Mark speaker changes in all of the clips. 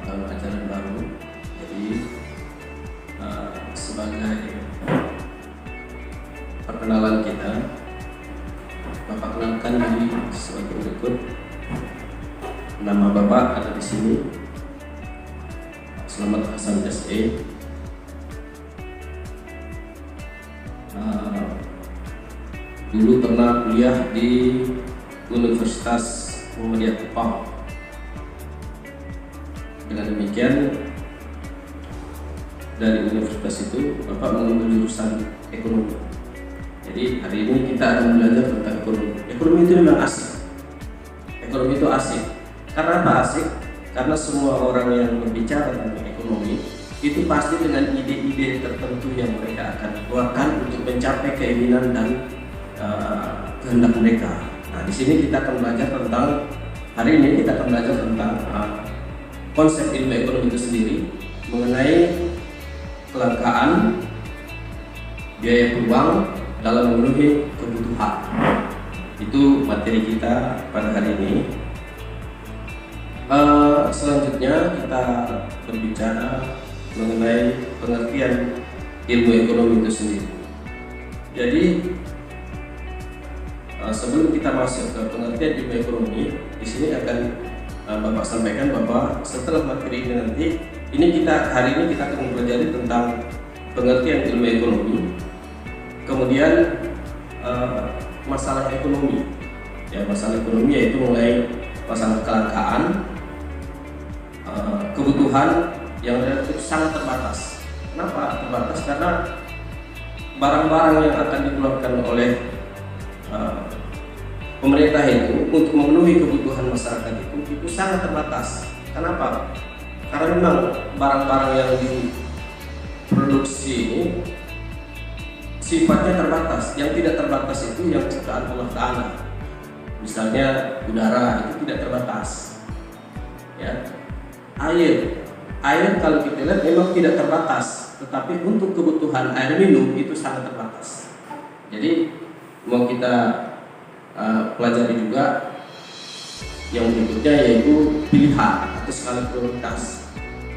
Speaker 1: tahun ajaran baru. Jadi sebagai perkenalan kita, Bapak kenalkan diri sebagai berikut. Nama Bapak ada di sini, Selamat Hasan SE. Dulu pernah kuliah di Universitas Muhammadiyah Kupang. Dengan demikian, dari universitas itu Bapak mengambil jurusan ekonomi. Jadi hari ini kita akan belajar tentang ekonomi. Ekonomi itu memang asik. Ekonomi itu asik. Karena apa asik? Karena semua orang yang berbicara tentang ekonomi itu pasti dengan ide-ide tertentu yang mereka akan keluarkan untuk mencapai keinginan dan kehendak mereka. Nah, di sini kita akan belajar tentang konsep ilmu ekonomi itu sendiri, mengenai kelangkaan biaya peruang dalam memenuhi kebutuhan. Itu materi kita pada hari ini. Selanjutnya kita berbicara mengenai pengertian ilmu ekonomi itu sendiri. Jadi sebelum kita masuk ke pengertian ilmu ekonomi, di sini akan Bapak sampaikan bahwa setelah materi ini nanti, hari ini kita akan mempelajari tentang pengertian ilmu ekonomi, kemudian masalah ekonomi. Ya, masalah ekonomi yaitu mulai masalah kelangkaan, kebutuhan yang relatif sangat terbatas. Kenapa terbatas? Karena barang-barang yang akan dikeluarkan oleh pemerintah itu untuk memenuhi kebutuhan masyarakat itu sangat terbatas. Kenapa? Karena memang barang-barang yang diproduksi ini sifatnya terbatas. Yang tidak terbatas itu yang ciptaan Allah Ta'ala. Misalnya udara itu tidak terbatas. Ya. Air kalau kita lihat memang tidak terbatas, tetapi untuk kebutuhan air minum itu sangat terbatas. Jadi mau kita pelajari juga yang berikutnya, yaitu pilihan atau skala prioritas.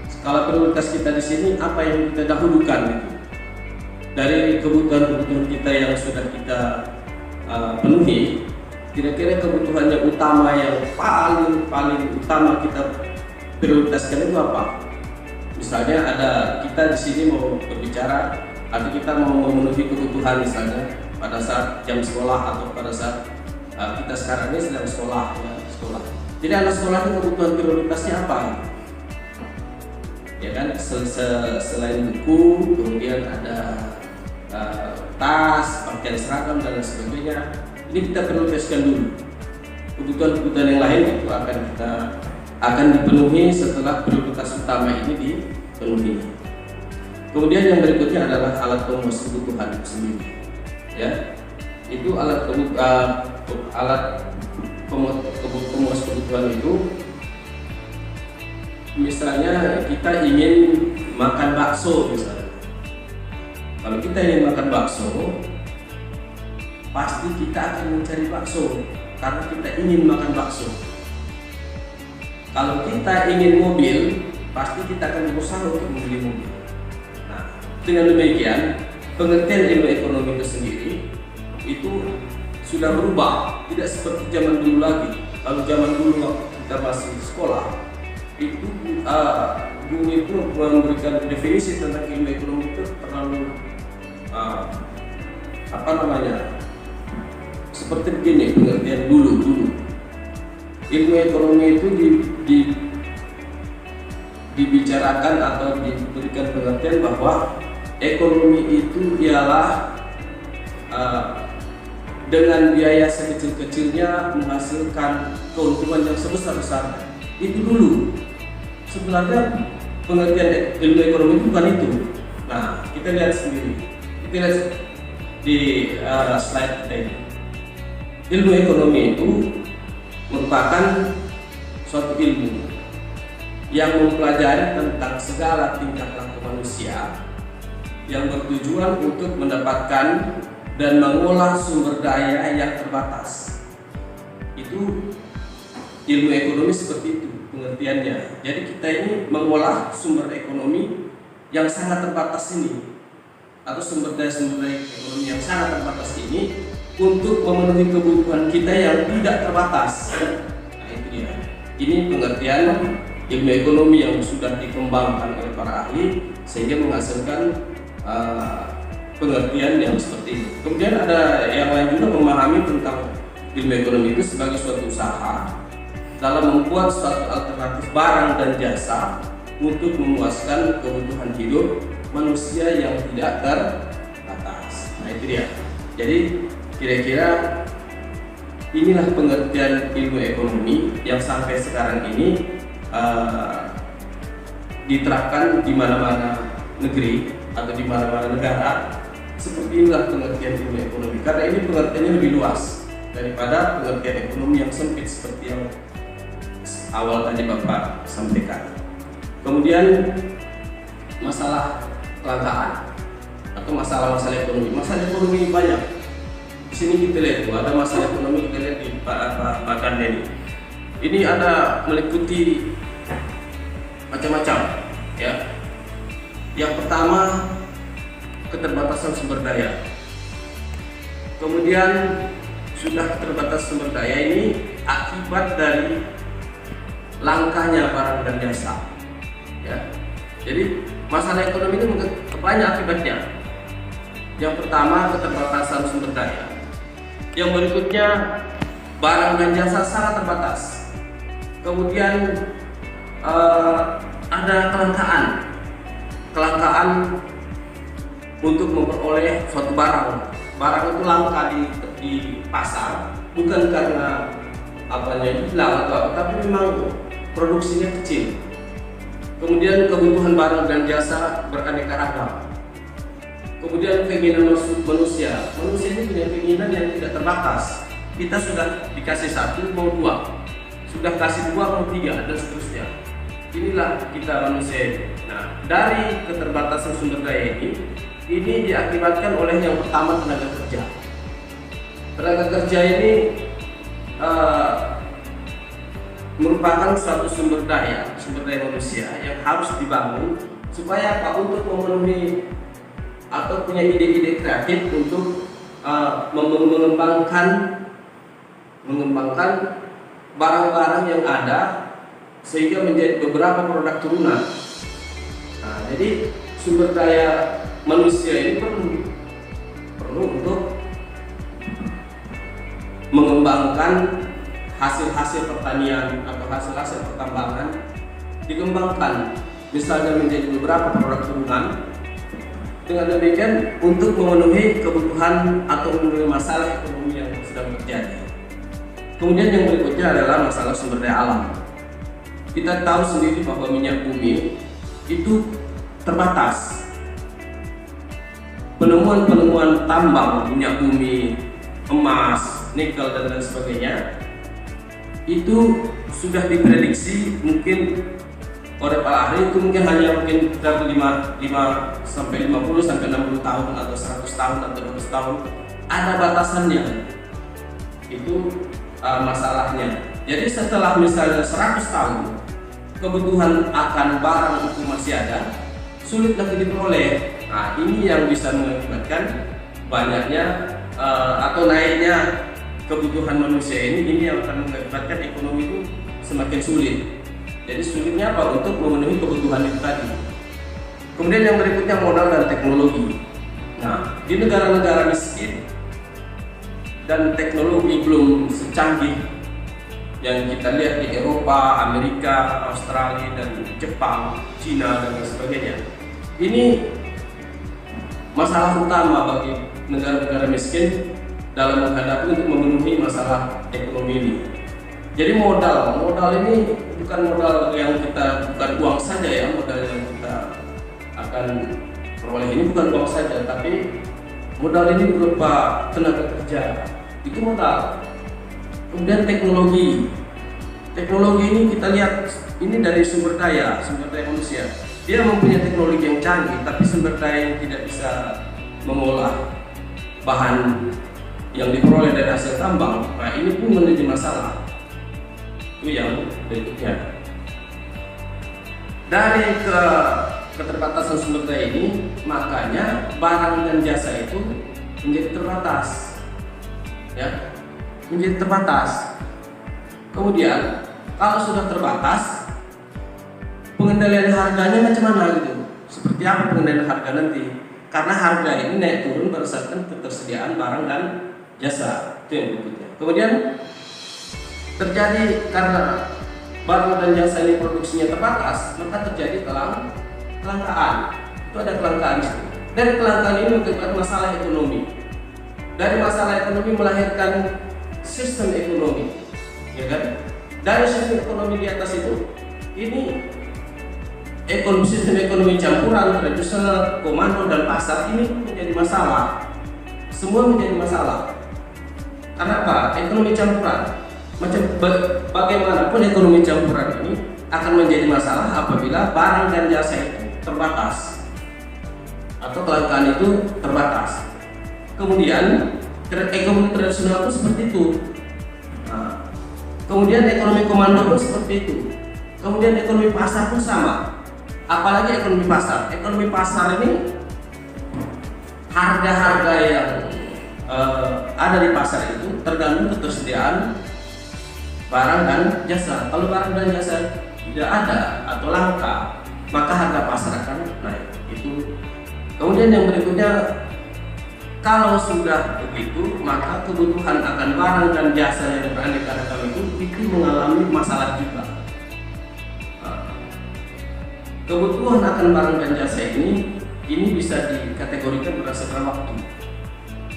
Speaker 1: Skala prioritas kita di sini apa yang kita dahulukan gitu. Dari kebutuhan-kebutuhan kita yang sudah kita penuhi, kira-kira kebutuhan yang utama yang paling utama kita prioritaskan itu apa? Misalnya kita di sini mau berbicara, atau kita mau memenuhi kebutuhan misalnya pada saat jam sekolah atau pada saat kita sekarang ini sedang sekolah. Jadi anak sekolah itu kebutuhan prioritasnya apa? Ya kan, selain buku, kemudian ada tas, pakaian seragam dan sebagainya. Ini kita prioritaskan dulu. Kebutuhan-kebutuhan yang lain itu akan dipenuhi setelah prioritas utama ini dipenuhi. Kemudian yang berikutnya adalah alat pemuas kebutuhan itu sendiri. Ya, itu alat pemuas kebutuhan itu, misalnya kita ingin makan bakso misalnya. Kalau kita ingin makan bakso, pasti kita akan mencari bakso karena kita ingin makan bakso. Kalau kita ingin mobil, pasti kita akan berusaha untuk membeli mobil. Nah, dengan demikian, pengertian ilmu ekonomi itu sendiri itu sudah berubah, tidak seperti zaman dulu lagi. Kalau zaman dulu waktu kita masih sekolah, itu guru itu memberikan definisi tentang ilmu ekonomi itu terlalu seperti begini pengertian dulu. Ilmu ekonomi itu dibicarakan atau diberikan pengertian bahwa ekonomi itu ialah dengan biaya sekecil-kecilnya menghasilkan keuntungan yang sebesar-besarnya. Itu dulu. Sebenarnya pengertian ilmu ekonomi itu bukan itu. Nah, kita lihat sendiri. Kita lihat di slide ini. Ilmu ekonomi itu merupakan suatu ilmu yang mempelajari tentang segala tingkah laku manusia yang bertujuan untuk mendapatkan dan mengolah sumber daya yang terbatas. Itu ilmu ekonomi seperti itu. pengertiannya. Jadi kita ini mengolah sumber ekonomi yang sangat terbatas ini, atau sumber daya ekonomi yang sangat terbatas ini untuk memenuhi kebutuhan kita yang tidak terbatas. Nah itu dia. Ini pengertian ilmu ekonomi yang sudah dikembangkan oleh para ahli sehingga menghasilkan pengertian yang seperti ini. Kemudian ada yang lain juga memahami tentang ilmu ekonomi itu sebagai suatu usaha dalam membuat suatu alternatif barang dan jasa untuk memuaskan kebutuhan hidup manusia yang tidak terbatas. Nah itu dia. Jadi kira-kira inilah pengertian ilmu ekonomi yang sampai sekarang ini diterapkan di mana-mana negeri atau di mana-mana negara. Seperti inilah pengertian ilmu ekonomi, karena ini pengertiannya lebih luas daripada pengertian ekonomi yang sempit seperti yang awal tadi Bapak sampaikan. Kemudian masalah kelangkaan atau masalah-masalah ekonomi. Masalah ekonomi banyak. Di sini kita lihat ada masalah ekonomi, kita lihat di Pak Kanda ini. Ini ada meliputi macam-macam, ya. Yang pertama keterbatasan sumber daya. Kemudian sudah terbatas sumber daya ini akibat dari langkahnya barang dan jasa. Ya. Jadi masalah ekonomi ini banyak akibatnya. Yang pertama keterbatasan sumber daya. Yang berikutnya barang dan jasa sangat terbatas. Kemudian ada kelangkaan untuk memperoleh suatu barang. Barang itu langka di pasar bukan karena apanya hilang atau apa, tapi memang produksinya kecil. Kemudian kebutuhan barang dan jasa beraneka ragam. Kemudian keinginan manusia ini punya keinginan yang tidak terbatas. Kita sudah dikasih satu mau dua, sudah kasih dua mau tiga, dan seterusnya. Inilah kita manusia ini. Nah, dari keterbatasan sumber daya ini diakibatkan oleh yang pertama tenaga kerja. Tenaga kerja ini merupakan suatu sumber daya manusia yang harus dibangun supaya apa? Untuk memenuhi atau punya ide-ide kreatif untuk mengembangkan barang-barang yang ada sehingga menjadi beberapa produk turunan. Nah, jadi sumber daya manusia ini perlu untuk mengembangkan hasil-hasil pertanian atau hasil-hasil pertambangan, dikembangkan misalnya menjadi beberapa produk turunan. Dengan demikian untuk memenuhi kebutuhan atau memenuhi masalah ekonomi yang sedang terjadi. Kemudian yang berikutnya adalah masalah sumber daya alam. Kita tahu sendiri bahwa minyak bumi itu terbatas. Penemuan tambang minyak bumi, emas, nikel dan lain sebagainya itu sudah diprediksi mungkin oleh para ahli itu mungkin hanya sekitar 5 sampai 50 sampai 60 tahun atau 100 tahun atau 200 tahun. Ada batasannya. Itu masalahnya. Jadi setelah misalnya 100 tahun kebutuhan akan barang itu masih ada, sulit lagi diperoleh. Nah, ini yang bisa mengakibatkan banyaknya atau naiknya kebutuhan manusia ini yang akan mengakibatkan ekonomi itu semakin sulit. Jadi sulitnya apa? Untuk memenuhi kebutuhan itu tadi. Kemudian yang berikutnya modal dan teknologi. Nah, di negara-negara miskin dan teknologi belum secanggih yang kita lihat di Eropa, Amerika, Australia, dan Jepang, Cina dan sebagainya. Ini masalah utama bagi negara-negara miskin dalam menghadapi untuk memenuhi masalah ekonomi ini. Jadi modal ini bukan modal yang bukan uang saja ya, modal yang kita akan peroleh ini bukan uang saja, tapi modal ini berupa tenaga kerja, itu modal. Kemudian teknologi ini kita lihat ini dari sumber daya manusia. Dia mempunyai teknologi yang canggih, tapi sumber daya yang tidak bisa mengolah bahan yang diperoleh dari hasil tambang. Nah ini pun menjadi masalah. Itu yang berikutnya. Dari keterbatasan sumber daya ini, makanya barang dan jasa itu menjadi terbatas, ya, menjadi terbatas. Kemudian kalau sudah terbatas, pengendalian harganya macam mana gitu? Seperti apa pengendalian harga nanti? Karena harga ini naik turun berdasarkan ketersediaan barang dan jasa, itu yang berikutnya. Kemudian terjadi karena barang dan jasa ini produksinya terbatas, maka terjadi kelangkaan. Itu ada kelangkaan. Dari kelangkaan ini mengakibatkan masalah ekonomi. Dari masalah ekonomi melahirkan sistem ekonomi, ya kan? Dari sistem ekonomi di atas itu, ini sistem ekonomi campuran, tradisional, komando dan pasar ini menjadi masalah. Semua menjadi masalah. Kenapa? Ekonomi campuran. Bagaimanapun ekonomi campuran ini akan menjadi masalah apabila barang dan jasa itu terbatas atau kelangkaan itu terbatas. Kemudian ekonomi tradisional itu seperti itu. Nah, kemudian ekonomi komando pun seperti itu. Kemudian ekonomi pasar pun sama. Apalagi ekonomi pasar. Ekonomi pasar ini harga-harga yang ada di pasar itu tergantung ketersediaan barang dan jasa. Kalau barang dan jasa tidak ada atau langka, maka harga pasar akan naik. Itu. Kemudian yang berikutnya, kalau sudah begitu, maka kebutuhan akan barang dan jasa yang beraneka ragam itu mengalami masalah juga. Kebutuhan akan barang dan jasa ini bisa dikategorikan berdasarkan waktu.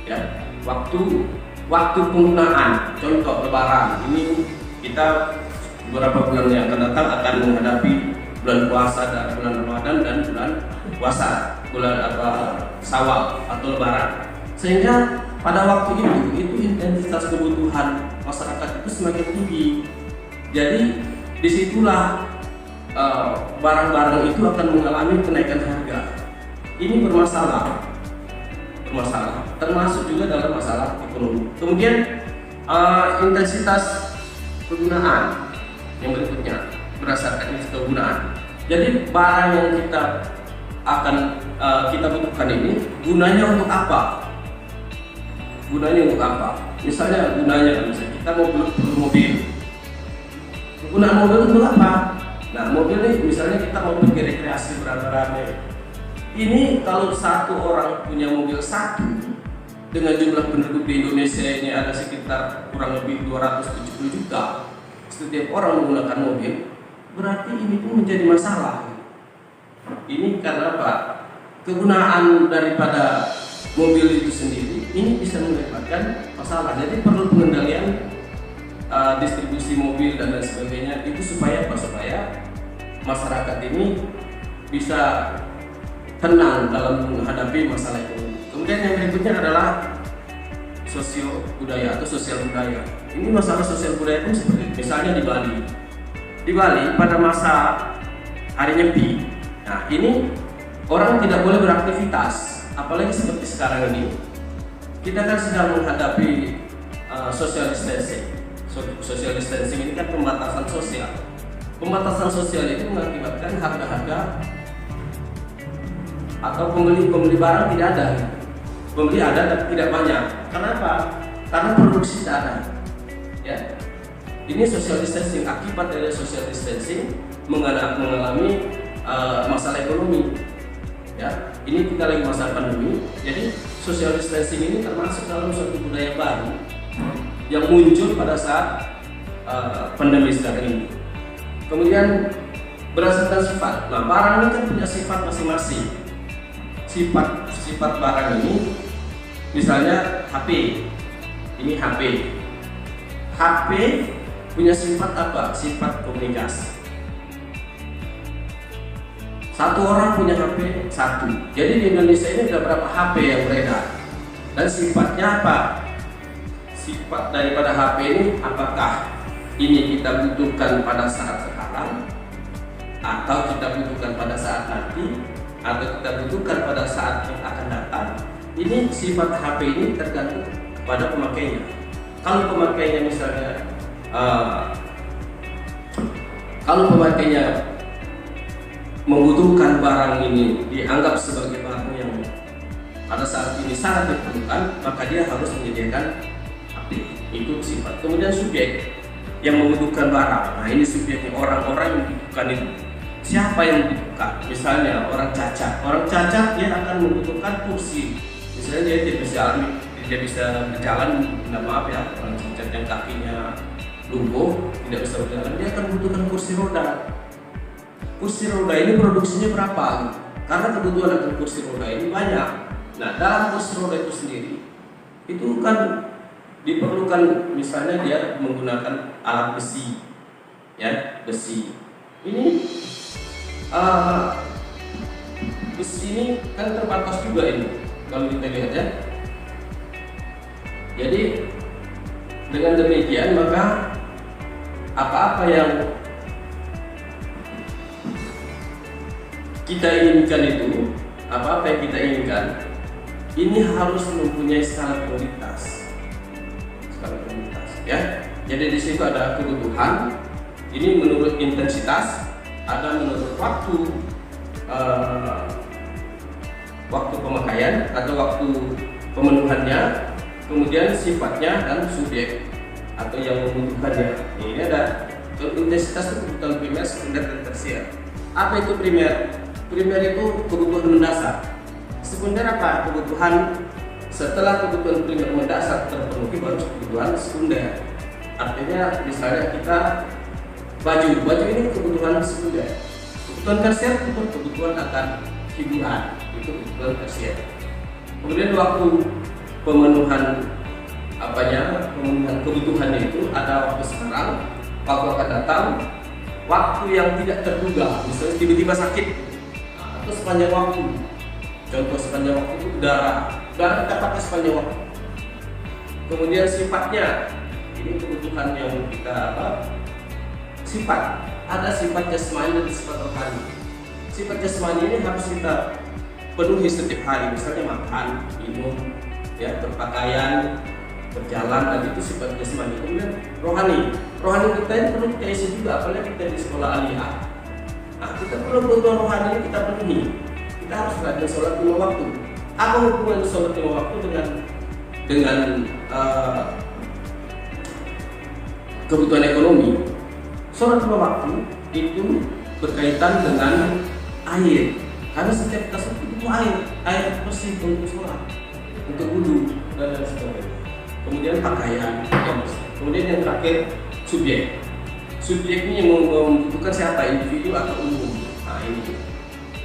Speaker 1: Ya, waktu penggunaan. Contoh Lebaran ini kita beberapa bulan yang akan datang akan menghadapi bulan puasa dan bulan Ramadan dan bulan puasa, bulan Syawal atau Lebaran. Sehingga pada waktu itu intensitas kebutuhan masyarakat itu semakin tinggi. Jadi disitulah barang-barang itu akan mengalami kenaikan harga. Ini bermasalah, termasuk juga dalam masalah ekonomi. Kemudian intensitas penggunaan yang berikutnya berdasarkan intensitas penggunaan. Jadi barang yang kita akan kita butuhkan ini gunanya untuk apa? Misalnya kita mau beli mobil. Penggunaan mobil untuk apa? Nah, mobil ini misalnya kita mau pergi rekreasi beramai-ramai. Ini kalau satu orang punya mobil satu, dengan jumlah penduduk di Indonesia ini ada sekitar kurang lebih 270 juta, setiap orang menggunakan mobil, berarti ini pun menjadi masalah. Ini karena apa? Kegunaan daripada mobil itu sendiri ini bisa mengakibatkan masalah. Jadi perlu pengendalian distribusi mobil dan lain sebagainya itu supaya masyarakat ini bisa tenang dalam menghadapi masalah ekonomi. Kemudian yang berikutnya adalah sosio budaya atau sosial budaya. Ini masalah sosial budaya pun seperti itu. Misalnya di Bali. Di Bali pada masa hari Nyepi, nah ini orang tidak boleh beraktivitas, apalagi seperti sekarang ini. Kita kan sedang menghadapi social distancing. Social distancing ini kan pembatasan sosial. Pembatasan sosial itu mengakibatkan harga-harga atau pembeli barang tidak ada. Pembeli ada tapi tidak banyak. Kenapa? Karena produksi tidak ada. Ya. Ini social distancing, akibat dari social distancing mengalami masalah ekonomi. Ya. Ini kita lagi masa pandemi. Jadi social distancing ini termasuk dalam suatu budaya baru yang muncul pada saat pandemi sekarang ini. Kemudian berdasarkan sifat. Nah, barang ini kan punya sifat masing-masing. Sifat barang ini, misalnya HP. Ini HP. HP punya sifat apa? Sifat komunikasi. Satu orang punya HP satu. Jadi di Indonesia ini ada berapa HP yang beredar? Dan sifatnya apa? Sifat daripada HP ini, apakah ini kita butuhkan pada saat sekarang, atau kita butuhkan pada saat nanti, atau kita butuhkan pada saat yang akan datang? Ini sifat HP ini tergantung pada pemakainya. Kalau pemakainya misalnya membutuhkan barang ini, dianggap sebagai barang yang pada saat ini sangat diperlukan, maka dia harus menyediakan aktif. Itu sifat. Kemudian subjek yang membutuhkan barang. Nah, ini subjeknya, orang-orang yang membutuhkan itu. Siapa yang membutuhkan? Misalnya orang cacat. Orang cacat dia akan membutuhkan kursi. Misalnya dia tidak bisa berjalan, minta maaf ya, orang cacat yang kakinya lumpuh, tidak bisa berjalan, dia akan membutuhkan kursi roda. Kursi roda ini produksinya berapa? Karena kebutuhan akan kursi roda ini banyak. Nah, dalam kursi roda itu sendiri, itu kan diperlukan, misalnya dia menggunakan alat besi, ya, besi. Ini besi ini kan terbatas juga ini, kalau kita lihat ya. Jadi dengan demikian maka apa-apa yang kita inginkan itu, apa-apa yang kita inginkan, ini harus mempunyai skala prioritas. Ya, jadi di situ ada kebutuhan, ini menurut intensitas, ada menurut waktu pemakaian atau waktu pemenuhannya, kemudian sifatnya dan subjek atau yang membutuhkannya. Ini ada intensitas itu kebutuhan primer, sekunder, dan tersier. Apa itu primer? Primer itu kebutuhan mendasar. Sekunder apa? Kebutuhan setelah kebutuhan primer mendasar terpenuhi baru kebutuhan sekunder. Artinya misalnya kita baju ini kebutuhan sekunder. Kebutuhan tersier itu kebutuhan akan hiburan, itu kebutuhan tersier. Kemudian waktu pemenuhan pemenuhan kebutuhannya itu ada waktu sekarang, waktu akan datang, waktu yang tidak terduga, misalnya tiba-tiba sakit, atau sepanjang waktu. Contoh sepanjang waktu itu udara kita pakai sepanjang waktu. Kemudian sifatnya, ini kebutuhan yang kita sifat. Ada sifat jasmani dan sifat rohani. Sifat jasmani ini harus kita penuhi setiap hari, misalnya makan, minum, ya, berpakaian, berjalan, dan itu sifat jasmani. Kemudian rohani kita ini perlu kita isi juga, apalagi kita di sekolah aliyah. Nah, kita perlu kebutuhan rohani ini kita penuhi. Kita harus rajin sholat 5 waktu. Apa hubungan sholat 5 waktu dengan kebutuhan ekonomi? Sholat 5 waktu itu berkaitan dengan air, karena setiap kita sholat butuh air bersih untuk sholat, untuk wudu dan lain sebagainya. Kemudian pakaian yang bersih. Kemudian yang terakhir subjek. Subjek ini yang membutuhkan siapa? Individu atau umum? Nah, ini.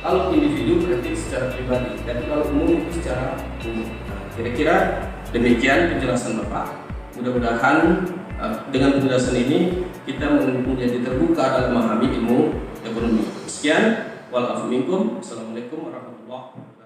Speaker 1: Kalau individu berarti secara pribadi, dan kalau umum itu secara umum. Nah, kira-kira demikian penjelasan Bapak. Mudah-mudahan dengan penjelasan ini kita menjadi terbuka dalam memahami ilmu ekonomi. Sekian, wal afu minkum. Assalamualaikum warahmatullahi wabarakatuh.